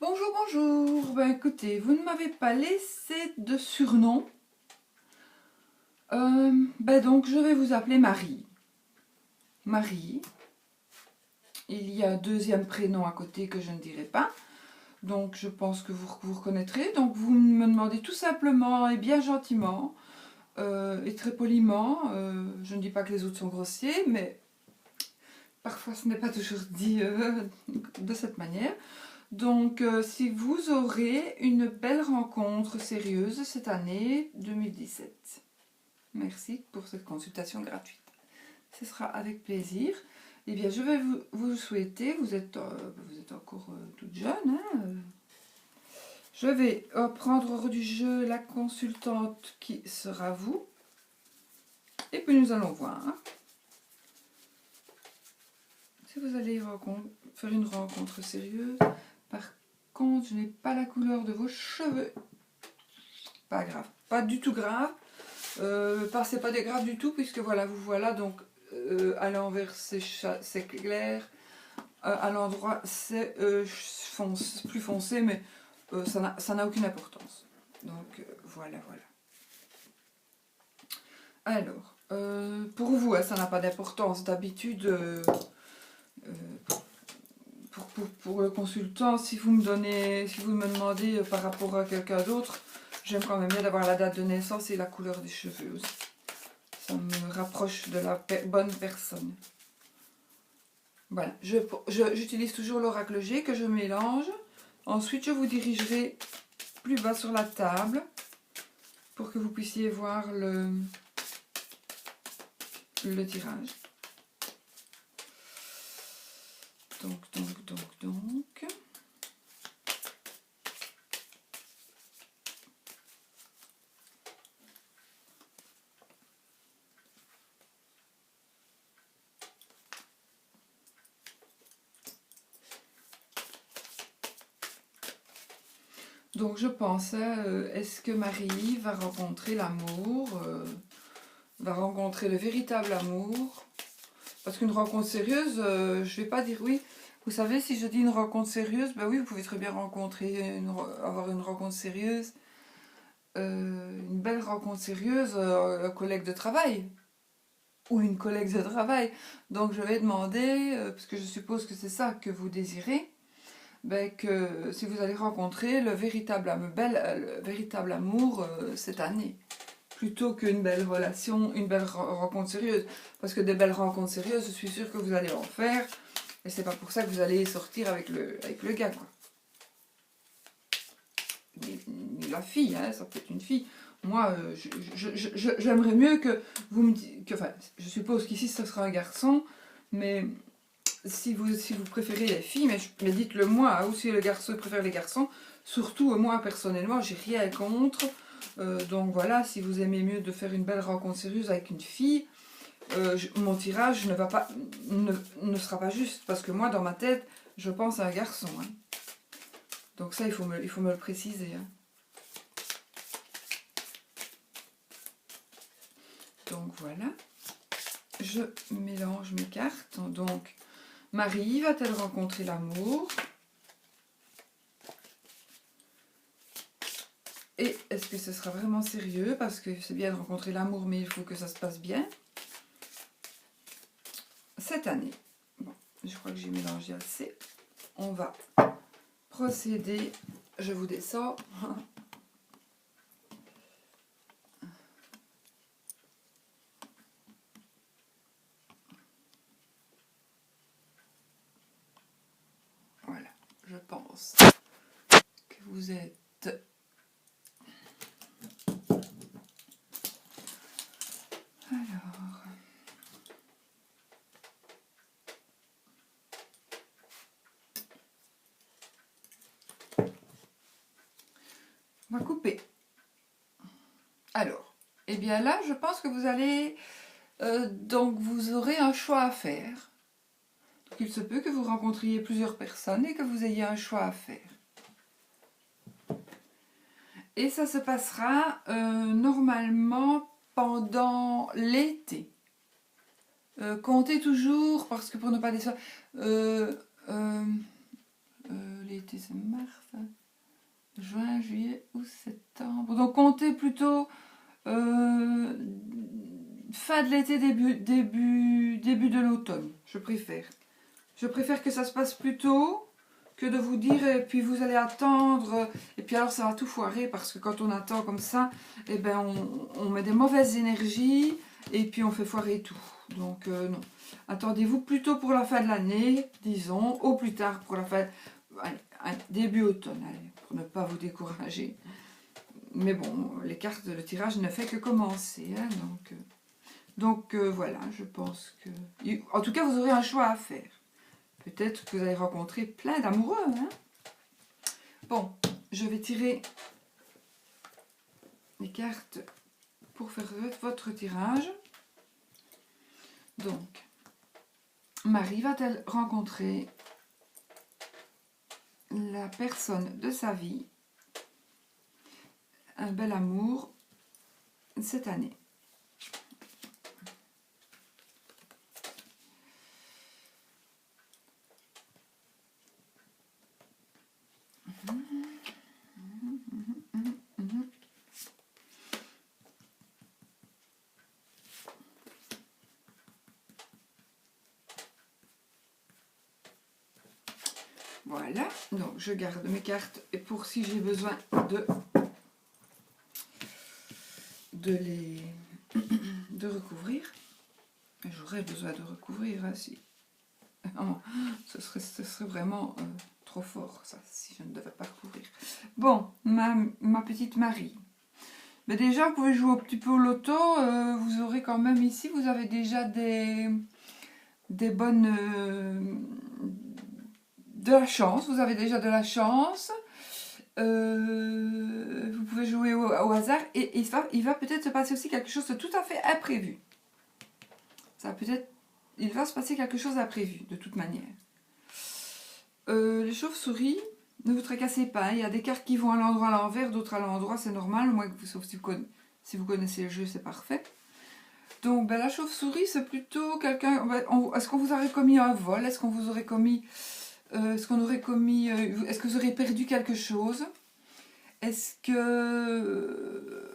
Bonjour, bonjour. Ben écoutez, vous ne m'avez pas laissé de surnom. Donc je vais vous appeler Marie. Marie. Il y a un deuxième prénom à côté que je ne dirai pas. Donc je pense que vous reconnaîtrez. Donc vous me demandez tout simplement et bien gentiment et très poliment. Je ne dis pas que les autres sont grossiers, mais parfois ce n'est pas toujours dit de cette manière. Donc, si vous aurez une belle rencontre sérieuse cette année 2017. Merci pour cette consultation gratuite. Ce sera avec plaisir. Eh bien, je vais vous souhaiter, vous êtes encore toute jeune, hein, je vais prendre hors du jeu la consultante qui sera vous. Et puis nous allons voir si vous allez faire une rencontre sérieuse. Par contre, je n'ai pas la couleur de vos cheveux. Pas grave, pas du tout grave. C'est pas des graves du tout, puisque voilà, vous voilà, donc à l'envers c'est clair, à l'endroit c'est plus foncé, mais ça n'a aucune importance. Donc voilà. Alors, pour vous, ça n'a pas d'importance. D'habitude, pour le consultant, si vous me demandez par rapport à quelqu'un d'autre, j'aime quand même bien d'avoir la date de naissance et la couleur des cheveux aussi. Ça me rapproche de la bonne personne. Voilà, j'utilise toujours l'oracle G que je mélange. Ensuite, je vous dirigerai plus bas sur la table pour que vous puissiez voir le tirage. Donc. Donc je pensais, est-ce que Marie va rencontrer l'amour, va rencontrer le véritable amour? Parce qu'une rencontre sérieuse, je ne vais pas dire oui. Vous savez, si je dis une rencontre sérieuse, ben oui, vous pouvez très bien avoir une rencontre sérieuse, une belle rencontre sérieuse, un collègue de travail ou une collègue de travail. Donc je vais demander, parce que je suppose que c'est ça que vous désirez, que si vous allez rencontrer le véritable amour cette année, plutôt qu'une belle relation, une belle rencontre sérieuse. Parce que des belles rencontres sérieuses, je suis sûre que vous allez en faire, et c'est pas pour ça que vous allez sortir avec le gars, quoi. Ni la fille, hein, ça peut être une fille. Moi, j'aimerais mieux que vous me dites, enfin, je suppose qu'ici ce sera un garçon, mais si vous préférez les filles, mais dites-le moi, hein, ou si le garçon préfère les garçons, surtout moi personnellement, j'ai rien contre. Donc voilà, si vous aimez mieux de faire une belle rencontre sérieuse avec une fille, mon tirage ne sera pas juste, parce que moi dans ma tête, je pense à un garçon. Hein. Donc ça, il faut me le préciser. Hein. Donc voilà, je mélange mes cartes. Donc Marie va-t-elle rencontrer l'amour? Et est-ce que ce sera vraiment sérieux? Parce que c'est bien de rencontrer l'amour, mais il faut que ça se passe bien. Cette année. Bon, je crois que j'ai mélangé assez. On va procéder. Je vous descends. Voilà, je pense que vous êtes... Alors... On va couper. Alors, eh bien là, je pense que vous allez... donc vous aurez un choix à faire. Donc il se peut que vous rencontriez plusieurs personnes et que vous ayez un choix à faire. Et ça se passera normalement pendant l'été. Comptez toujours, parce que pour ne pas décevoir, l'été, c'est mars, juin, juillet ou septembre. Donc comptez plutôt fin de l'été, début de l'automne, je préfère. Je préfère que ça se passe plus tôt que de vous dire et puis vous allez attendre et puis alors ça va tout foirer parce que quand on attend comme ça, eh ben on met des mauvaises énergies et puis on fait foirer tout. Donc non. Attendez-vous plutôt pour la fin de l'année, disons, au plus tard pour la fin, début automne, allez, pour ne pas vous décourager. Mais bon, les cartes, le tirage ne fait que commencer, hein, donc voilà, je pense que... En tout cas, vous aurez un choix à faire. Peut-être que vous allez rencontrer plein d'amoureux. Hein. Bon, je vais tirer les cartes pour faire votre tirage. Donc, Marie va-t-elle rencontrer la personne de sa vie, un bel amour cette année? Voilà, donc je garde mes cartes et pour si j'ai besoin de recouvrir. J'aurais besoin de recouvrir, hein, si. Oh, ce serait vraiment trop fort, ça, si je ne devais pas recouvrir. Bon, ma petite Marie. Mais déjà, vous pouvez jouer un petit peu au loto. Vous aurez quand même ici, vous avez déjà des bonnes... de la chance, vous avez déjà de la chance. Vous pouvez jouer au hasard et il va peut-être se passer aussi quelque chose de tout à fait imprévu. Il va se passer quelque chose d'imprévu, de toute manière. Les chauves-souris, ne vous tracassez pas. Il y a des cartes qui vont à l'endroit à l'envers, d'autres à l'endroit, c'est normal. Sauf si vous connaissez le jeu, c'est parfait. Donc, ben, la chauve-souris, c'est plutôt quelqu'un... Est-ce qu'on vous aurait commis un vol? Est-ce qu'on vous aurait commis... est-ce que vous aurez perdu quelque chose? Est-ce que...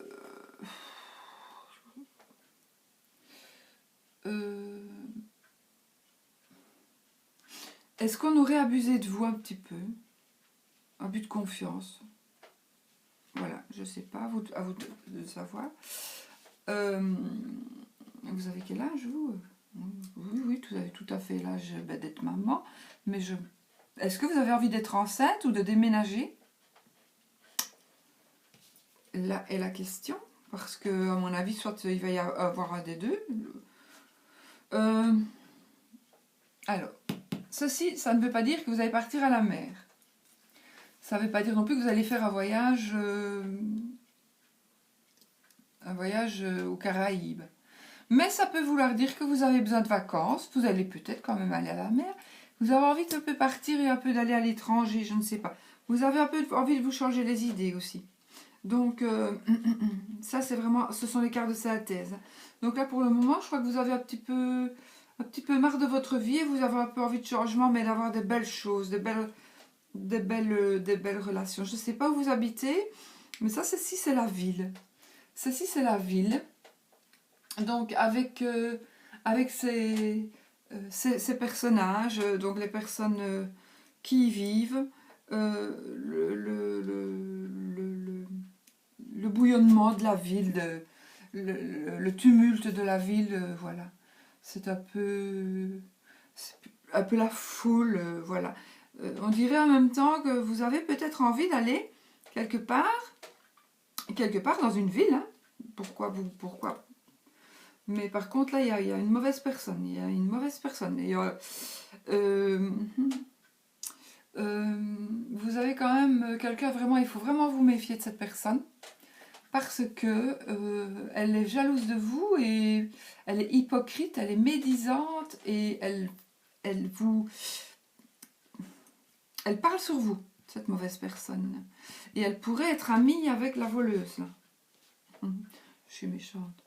Est-ce qu'on aurait abusé de vous un petit peu? Abus de confiance? Voilà, je ne sais pas, à vous de savoir. Vous avez quel âge, vous? Oui, vous avez tout à fait l'âge d'être maman. Mais est-ce que vous avez envie d'être enceinte ou de déménager? Là est la question. Parce que, à mon avis, soit il va y avoir un des deux. Alors, ceci, ça ne veut pas dire que vous allez partir à la mer. Ça ne veut pas dire non plus que vous allez faire un voyage aux Caraïbes. Mais ça peut vouloir dire que vous avez besoin de vacances, vous allez peut-être quand même aller à la mer, vous avez envie de un peu partir et un peu d'aller à l'étranger, je ne sais pas. Vous avez un peu envie de vous changer les idées aussi. Donc, ça c'est vraiment, ce sont les cartes de synthèse. Donc là pour le moment, je crois que vous avez un petit peu marre de votre vie et vous avez un peu envie de changement, mais d'avoir des belles choses, des belles relations. Je ne sais pas où vous habitez, mais ça, ceci c'est la ville. Ceci c'est la ville. Donc avec ces personnages, donc les personnes qui y vivent, le bouillonnement de la ville, le tumulte de la ville, voilà. C'est un peu la foule, voilà. On dirait en même temps que vous avez peut-être envie d'aller quelque part dans une ville. Hein. Pourquoi Mais par contre, là, il y a une mauvaise personne. Il y a une mauvaise personne. Et, vous avez quand même quelqu'un, vraiment, il faut vraiment vous méfier de cette personne. Parce que elle est jalouse de vous et elle est hypocrite, elle est médisante et elle parle sur vous, cette mauvaise personne. Et elle pourrait être amie avec la voleuse. Je suis méchante.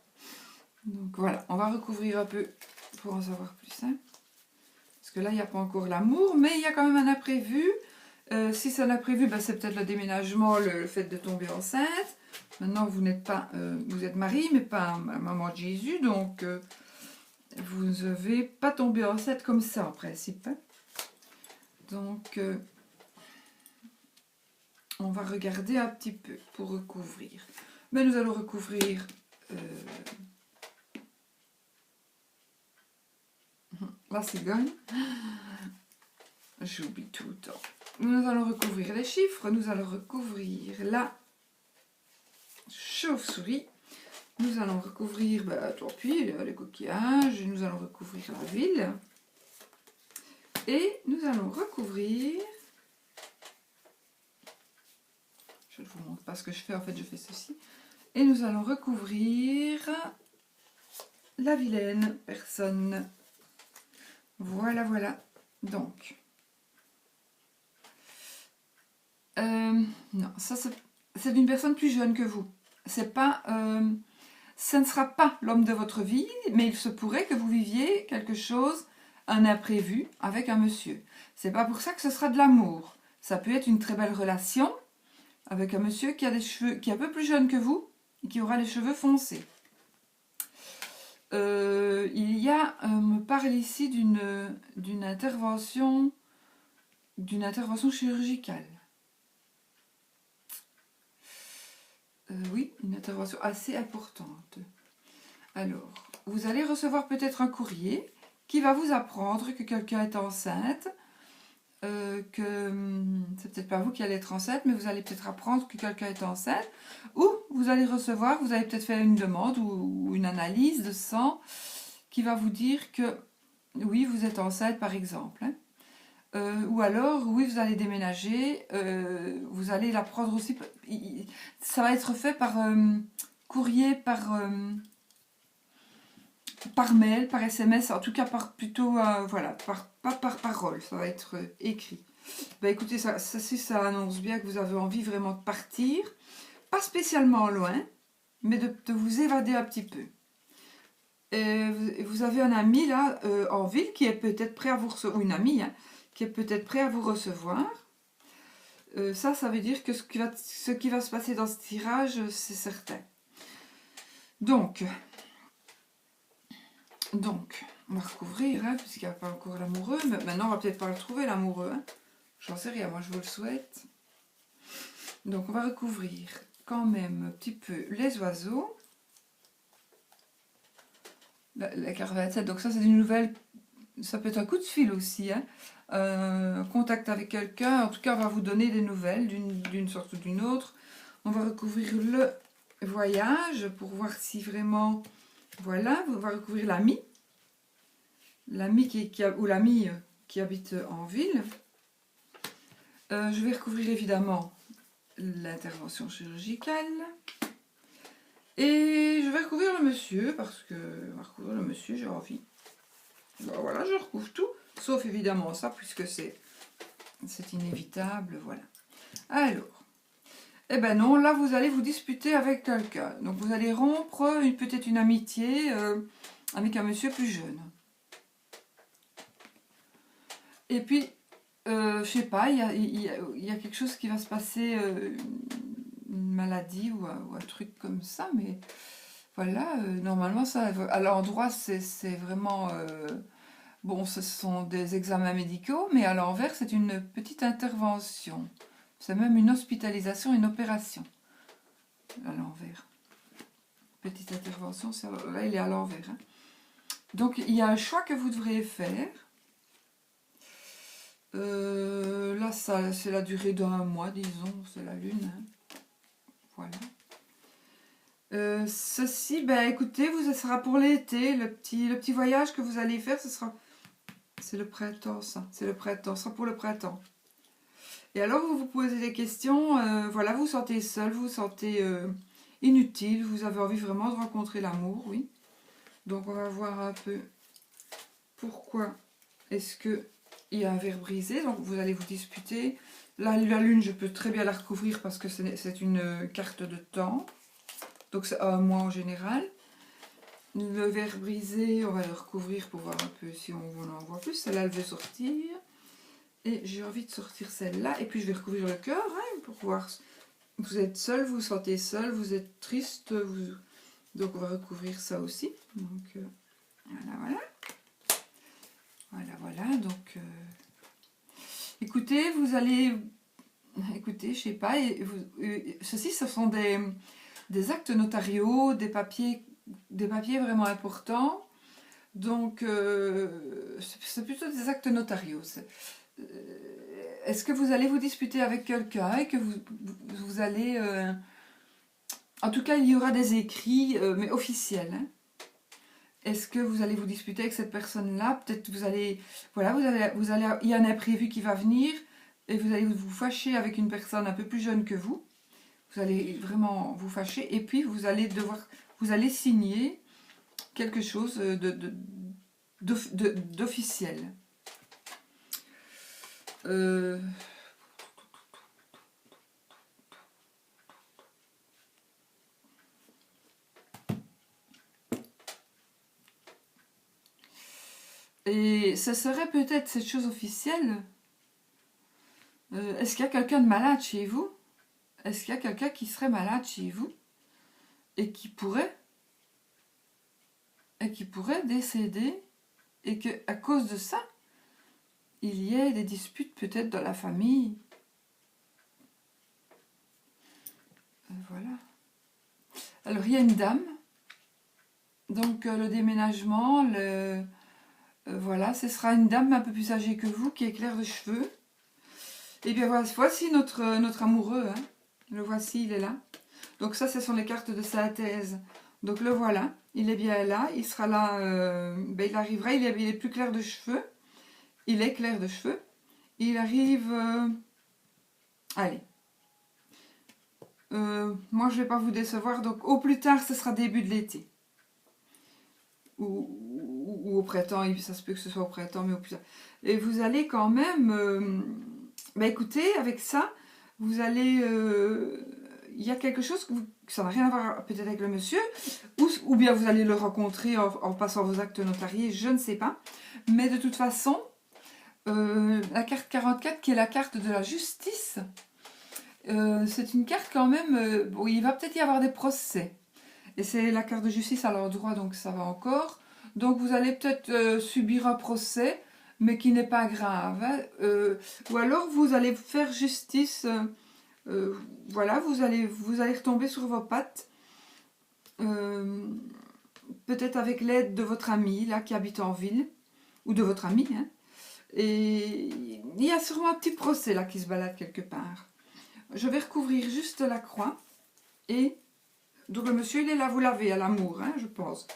Donc voilà, on va recouvrir un peu pour en savoir plus. Hein. Parce que là, il n'y a pas encore l'amour, mais il y a quand même un imprévu. Si ça l'a prévu, ben, c'est peut-être le déménagement, le fait de tomber enceinte. Maintenant, vous n'êtes pas, vous êtes marié, mais pas maman de Jésus, donc vous ne devez pas tomber enceinte comme ça en principe. Hein. Donc, on va regarder un petit peu pour recouvrir. Mais nous allons recouvrir la cigogne. J'oublie tout le temps. Nous allons recouvrir les chiffres, nous allons recouvrir la chauve-souris, nous allons recouvrir tant pis, les coquillages, nous allons recouvrir la ville et nous allons recouvrir, je ne vous montre pas ce que je fais, en fait je fais ceci, et nous allons recouvrir la vilaine personne. Voilà, voilà. Donc, non, ça c'est une personne plus jeune que vous. C'est pas, ça ne sera pas l'homme de votre vie, mais il se pourrait que vous viviez quelque chose, un imprévu avec un monsieur. C'est pas pour ça que ce sera de l'amour. Ça peut être une très belle relation avec un monsieur qui a des cheveux, qui est un peu plus jeune que vous et qui aura les cheveux foncés. Me parle ici d'une intervention chirurgicale. Oui, une intervention assez importante. Alors, vous allez recevoir peut-être un courrier qui va vous apprendre que quelqu'un est enceinte, que c'est peut-être pas vous qui allez être enceinte, mais vous allez peut-être apprendre que quelqu'un est enceinte, ou vous allez recevoir, vous allez peut-être faire une demande ou une analyse de sang qui va vous dire que oui, vous êtes enceinte par exemple. Hein. Ou alors, oui, vous allez déménager, vous allez la prendre aussi, ça va être fait par courrier, par mail, par SMS, en tout cas par plutôt, voilà, pas par parole, ça va être écrit. Ben écoutez, ça annonce bien que vous avez envie vraiment de partir, pas spécialement loin, mais de vous évader un petit peu. Et vous avez un ami là, en ville, qui est peut-être prêt à vous recevoir, ou une amie, hein, qui est peut-être prêt à vous recevoir. Ça veut dire que ce qui va se passer dans ce tirage, c'est certain. Donc, on va recouvrir, hein, puisqu'il n'y a pas encore l'amoureux. Mais maintenant, on va peut-être pas le trouver, l'amoureux. Hein. J'en sais rien, moi je vous le souhaite. Donc, on va recouvrir quand même un petit peu les oiseaux. La carte 27, donc ça c'est une nouvelle, ça peut être un coup de fil aussi. Hein. Contact avec quelqu'un, en tout cas on va vous donner des nouvelles d'une sorte ou d'une autre. On va recouvrir le voyage pour voir si vraiment, voilà, on va recouvrir l'ami ou l'ami qui habite en ville. Je vais recouvrir évidemment l'intervention chirurgicale et je vais recouvrir le monsieur parce que on va recouvrir le monsieur, j'ai envie. Ben voilà, je recouvre tout. Sauf évidemment ça, puisque c'est inévitable, voilà. Alors, eh ben non, là vous allez vous disputer avec quelqu'un. Donc vous allez rompre peut-être une amitié avec un monsieur plus jeune. Et puis, je sais pas, il y a quelque chose qui va se passer, une maladie ou un truc comme ça, mais voilà, normalement ça, à l'endroit c'est vraiment... Bon, ce sont des examens médicaux, mais à l'envers, c'est une petite intervention. C'est même une hospitalisation, une opération. À l'envers. Petite intervention, là, il est à l'envers. Hein. Donc, il y a un choix que vous devrez faire. Là, c'est la durée d'un mois, disons. C'est la lune. Hein. Voilà. Ceci, ben, écoutez, ça sera pour l'été. Le petit voyage que vous allez faire, ce sera... C'est le printemps, ça. C'est le printemps. Ça sera pour le printemps. Et alors, vous vous posez des questions. Voilà, vous vous sentez seul, vous vous sentez inutile. Vous avez envie vraiment de rencontrer l'amour, oui. Donc, on va voir un peu pourquoi est-ce qu'il y a un verre brisé. Donc, vous allez vous disputer. La lune, je peux très bien la recouvrir parce que c'est une carte de temps. Donc, c'est un mois en général. Le verre brisé, on va le recouvrir pour voir un peu si on en voit plus. Celle-là, elle veut sortir. Et j'ai envie de sortir celle-là. Et puis je vais recouvrir le cœur, hein, pour voir. Vous êtes seul, vous vous sentez seul, vous êtes triste. Donc on va recouvrir ça aussi. Donc voilà, voilà. Voilà, voilà. Donc écoutez, vous allez... Écoutez, je sais pas. Ceci, ce sont des actes notariaux, des papiers vraiment importants. Donc, c'est plutôt des actes notariaux. Est-ce que vous allez vous disputer avec quelqu'un et que vous allez... En tout cas, il y aura des écrits, mais officiels. Hein. Est-ce que vous allez vous disputer avec cette personne-là? Peut-être vous allez... Voilà, il y a un imprévu qui va venir et vous allez vous fâcher avec une personne un peu plus jeune que vous. Vous allez vraiment vous fâcher et puis vous allez signer quelque chose d'officiel. Et ce serait peut-être cette chose officielle. Est-ce qu'il y a quelqu'un de malade chez vous? Est-ce qu'il y a quelqu'un qui serait malade chez vous et qui pourrait décéder et que à cause de ça, il y ait des disputes peut-être dans la famille? Voilà. Alors, il y a une dame. Donc, le déménagement, voilà, ce sera une dame un peu plus âgée que vous, qui est claire de cheveux. Et bien, voici notre amoureux. Hein. Le voici, il est là. Donc, ça, ce sont les cartes de synthèse. Donc, le voilà. Il est bien là. Il sera là. Il arrivera. Il est plus clair de cheveux. Il est clair de cheveux. Il arrive... Allez. Moi, je ne vais pas vous décevoir. Donc, au plus tard, ce sera début de l'été. Ou au printemps. Ça se peut que ce soit au printemps, mais au plus tard. Et vous allez quand même... écoutez, avec ça, vous allez... Il y a quelque chose que ça n'a rien à voir peut-être avec le monsieur, ou bien vous allez le rencontrer en passant vos actes notariés, je ne sais pas. Mais de toute façon, la carte 44, qui est la carte de la justice, c'est une carte quand même où il va peut-être y avoir des procès. Et c'est la carte de justice à l'endroit, donc ça va encore. Donc vous allez peut-être subir un procès, mais qui n'est pas grave. Hein. Ou alors vous allez faire justice... voilà, vous allez retomber sur vos pattes. Peut-être avec l'aide de votre ami là qui habite en ville. Ou de votre ami. Hein. Et il y a sûrement un petit procès là qui se balade quelque part. Je vais recouvrir juste la croix. Et donc le monsieur il est là, vous l'avez à l'amour, hein, je pense.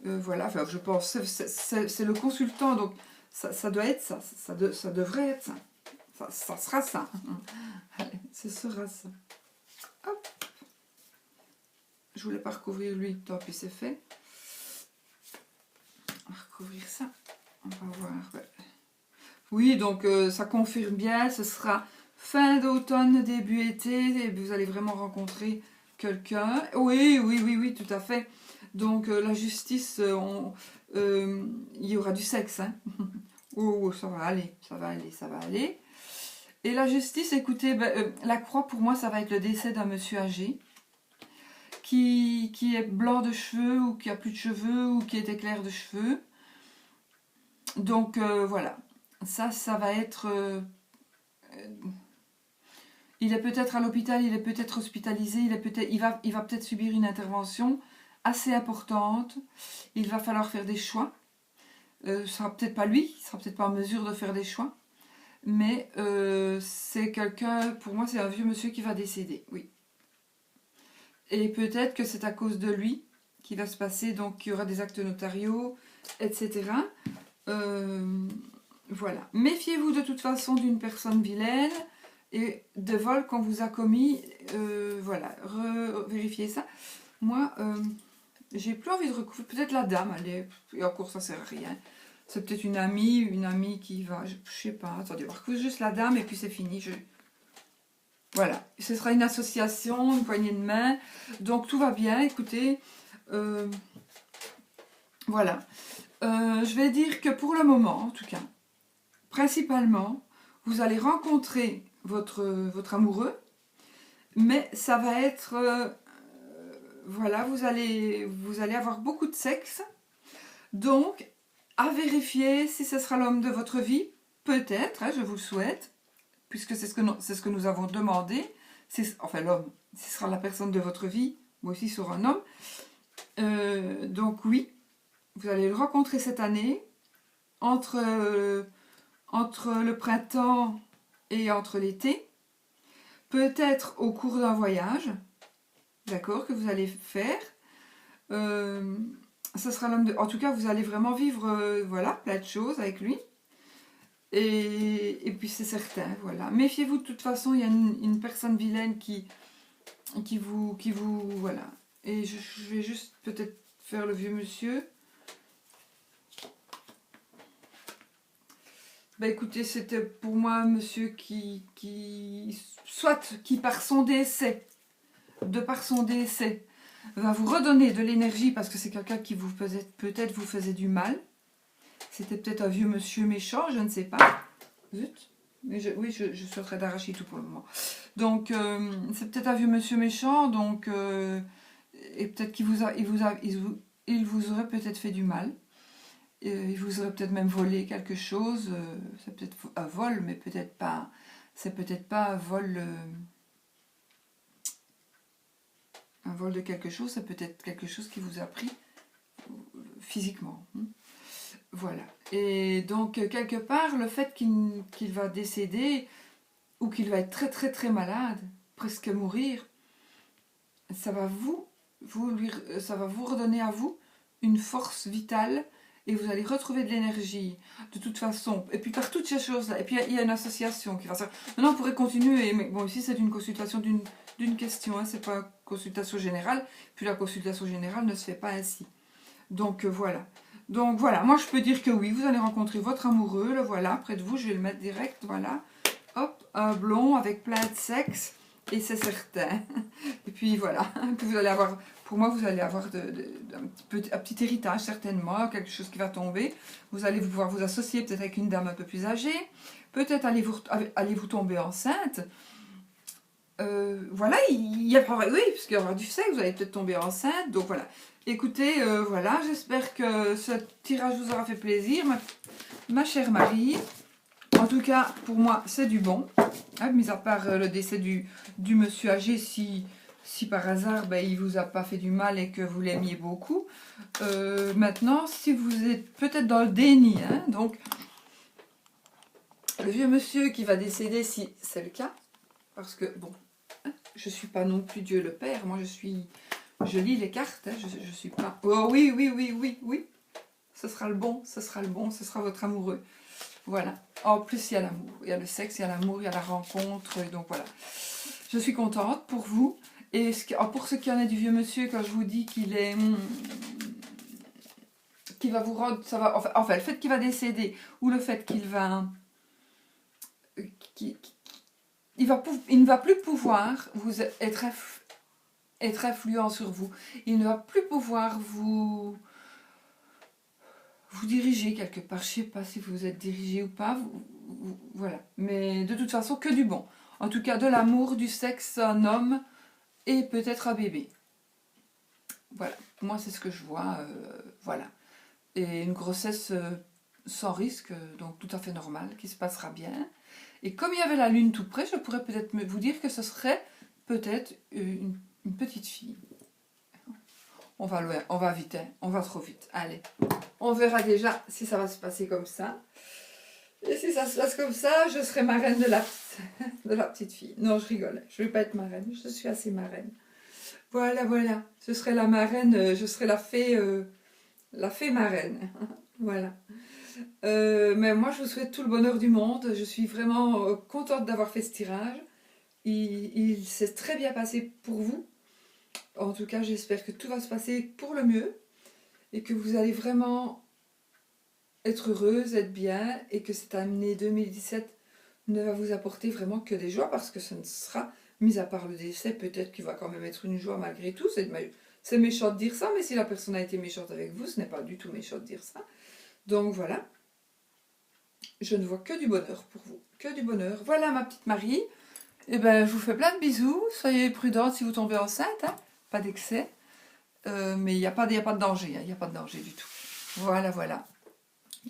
Voilà, enfin je pense, c'est le consultant, donc ça doit être ça. Ça devrait être ça. Ça sera ça. Allez, ce sera ça. Hop. Je voulais pas recouvrir lui, tant pis c'est fait. On va recouvrir ça. On va voir. Oui, donc ça confirme bien, ce sera fin d'automne, début été, et vous allez vraiment rencontrer quelqu'un. Oui, tout à fait. Donc la justice, il y aura du sexe. Hein. Oh, ça va aller. Et la justice, écoutez, la croix pour moi, ça va être le décès d'un monsieur âgé qui est blanc de cheveux ou qui a plus de cheveux ou qui était clair de cheveux. Donc voilà, ça va être... il est peut-être à l'hôpital, il est peut-être hospitalisé, il va peut-être subir une intervention assez importante. Il va falloir faire des choix. Ce sera peut-être pas lui, il sera peut-être pas en mesure de faire des choix. Mais c'est quelqu'un, pour moi c'est un vieux monsieur qui va décéder, oui. Et peut-être que c'est à cause de lui qu'il va se passer, donc il y aura des actes notariaux, etc. Voilà. Méfiez-vous de toute façon d'une personne vilaine et de vol qu'on vous a commis. Voilà, vérifiez ça. Moi, j'ai plus envie de recouvrir. Peut-être la dame, allez, et encore ça sert à rien. C'est peut-être une amie qui va, je sais pas, attendez, on recouvre juste la dame et puis c'est fini. Voilà, ce sera une association, une poignée de main, donc tout va bien, écoutez, voilà. Je vais dire que pour le moment, en tout cas, principalement, vous allez rencontrer votre amoureux, mais ça va être... voilà, vous allez avoir beaucoup de sexe. Donc, à vérifier si ce sera l'homme de votre vie. Peut-être, hein, je vous le souhaite, puisque c'est ce que nous avons demandé. Enfin, l'homme, ce sera la personne de votre vie. Moi aussi, sur un homme. Donc, oui, vous allez le rencontrer cette année. Entre le printemps et entre l'été. Peut-être au cours d'un voyage. D'accord, que vous allez faire. Ça sera l'homme de... En tout cas, vous allez vraiment vivre voilà, plein de choses avec lui. Et puis c'est certain, voilà. Méfiez-vous de toute façon, il y a une personne vilaine qui vous... Voilà. Et je vais juste peut-être faire le vieux monsieur. Bah écoutez, c'était pour moi un monsieur soit qui par son décès, va vous redonner de l'énergie parce que c'est quelqu'un qui vous peut-être vous faisait du mal. C'était peut-être un vieux monsieur méchant, je ne sais pas. Zut. Mais oui, je suis en train d'arracher tout pour le moment. Donc, c'est peut-être un vieux monsieur méchant, donc... et peut-être qu'il vous aurait peut-être fait du mal. Il vous aurait peut-être même volé quelque chose. C'est peut-être un vol, mais peut-être pas... C'est peut-être pas un vol... un vol de quelque chose, c'est peut-être quelque chose qui vous a pris physiquement. Voilà. Et donc, quelque part, le fait qu'il va décéder, ou qu'il va être très très très malade, presque mourir, ça va vous redonner à vous une force vitale, et vous allez retrouver de l'énergie, de toute façon. Et puis par toutes ces choses-là, et puis il y a une association qui va se faire. Maintenant, on pourrait continuer, mais bon, ici c'est une consultation d'une question, hein, c'est pas une consultation générale, puis la consultation générale ne se fait pas ainsi. Donc voilà. Donc voilà, moi je peux dire que oui, vous allez rencontrer votre amoureux, le voilà, près de vous, je vais le mettre direct, voilà. Hop, un blond avec plein de sexe, et c'est certain. Et puis voilà, vous allez avoir, pour moi vous allez avoir un petit héritage certainement, quelque chose qui va tomber. Vous allez pouvoir vous associer peut-être avec une dame un peu plus âgée, peut-être allez-vous tomber enceinte. Voilà, il y a oui, parce qu'il y aura du sexe, vous allez peut-être tomber enceinte, donc voilà. Écoutez, voilà, j'espère que ce tirage vous aura fait plaisir, ma chère Marie. En tout cas, pour moi, c'est du bon. Hein, mis à part le décès du monsieur âgé, si par hasard, ben, il vous a pas fait du mal et que vous l'aimiez beaucoup. Maintenant, si vous êtes peut-être dans le déni, hein, donc, le vieux monsieur qui va décéder, si c'est le cas, parce que, bon, hein, je suis pas non plus Dieu le Père, moi je lis les cartes, hein, je suis pas... Oh oui, oui, oui, oui, oui, ce sera le bon, ce sera votre amoureux. Voilà. En plus, il y a l'amour, il y a le sexe, il y a l'amour, il y a la rencontre, et donc voilà. Je suis contente pour vous. Et pour ce qui en est du vieux monsieur, quand je vous dis qu'il va vous rendre... Ça va, enfin, le fait qu'il va décéder, ou le fait qu'il va... il ne va plus pouvoir vous être influent sur vous. Il ne va plus pouvoir vous diriger quelque part. Je ne sais pas si vous êtes dirigé ou pas. Voilà. Mais de toute façon, que du bon. En tout cas, de l'amour, du sexe, un homme et peut-être un bébé. Voilà. Moi, c'est ce que je vois. Voilà. Et une grossesse sans risque, donc tout à fait normale, qui se passera bien. Et comme il y avait la lune tout près, je pourrais peut-être vous dire que ce serait peut-être une petite fille. On va loin, on va vite, hein, on va trop vite. Allez, on verra déjà si ça va se passer comme ça. Et si ça se passe comme ça, je serai marraine de la petite fille. Non, je rigole, je ne vais pas être marraine, je suis assez marraine. Voilà, voilà, je serai la marraine, je serai la fée marraine. Voilà. Mais moi, je vous souhaite tout le bonheur du monde. Je suis vraiment contente d'avoir fait ce tirage. Il s'est très bien passé pour vous. En tout cas, j'espère que tout va se passer pour le mieux et que vous allez vraiment être heureuse, être bien et que cette année 2017 ne va vous apporter vraiment que des joies parce que ce ne sera, mis à part le décès, peut-être qu'il va quand même être une joie malgré tout. C'est méchant de dire ça, mais si la personne a été méchante avec vous, ce n'est pas du tout méchant de dire ça. Donc voilà. Je ne vois que du bonheur pour vous, que du bonheur. Voilà ma petite Marie. Eh ben, je vous fais plein de bisous. Soyez prudente si vous tombez enceinte, hein. Pas d'excès. Mais il n'y a pas de danger, hein. Il n'y a pas de danger du tout. Voilà, voilà.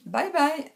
Bye bye.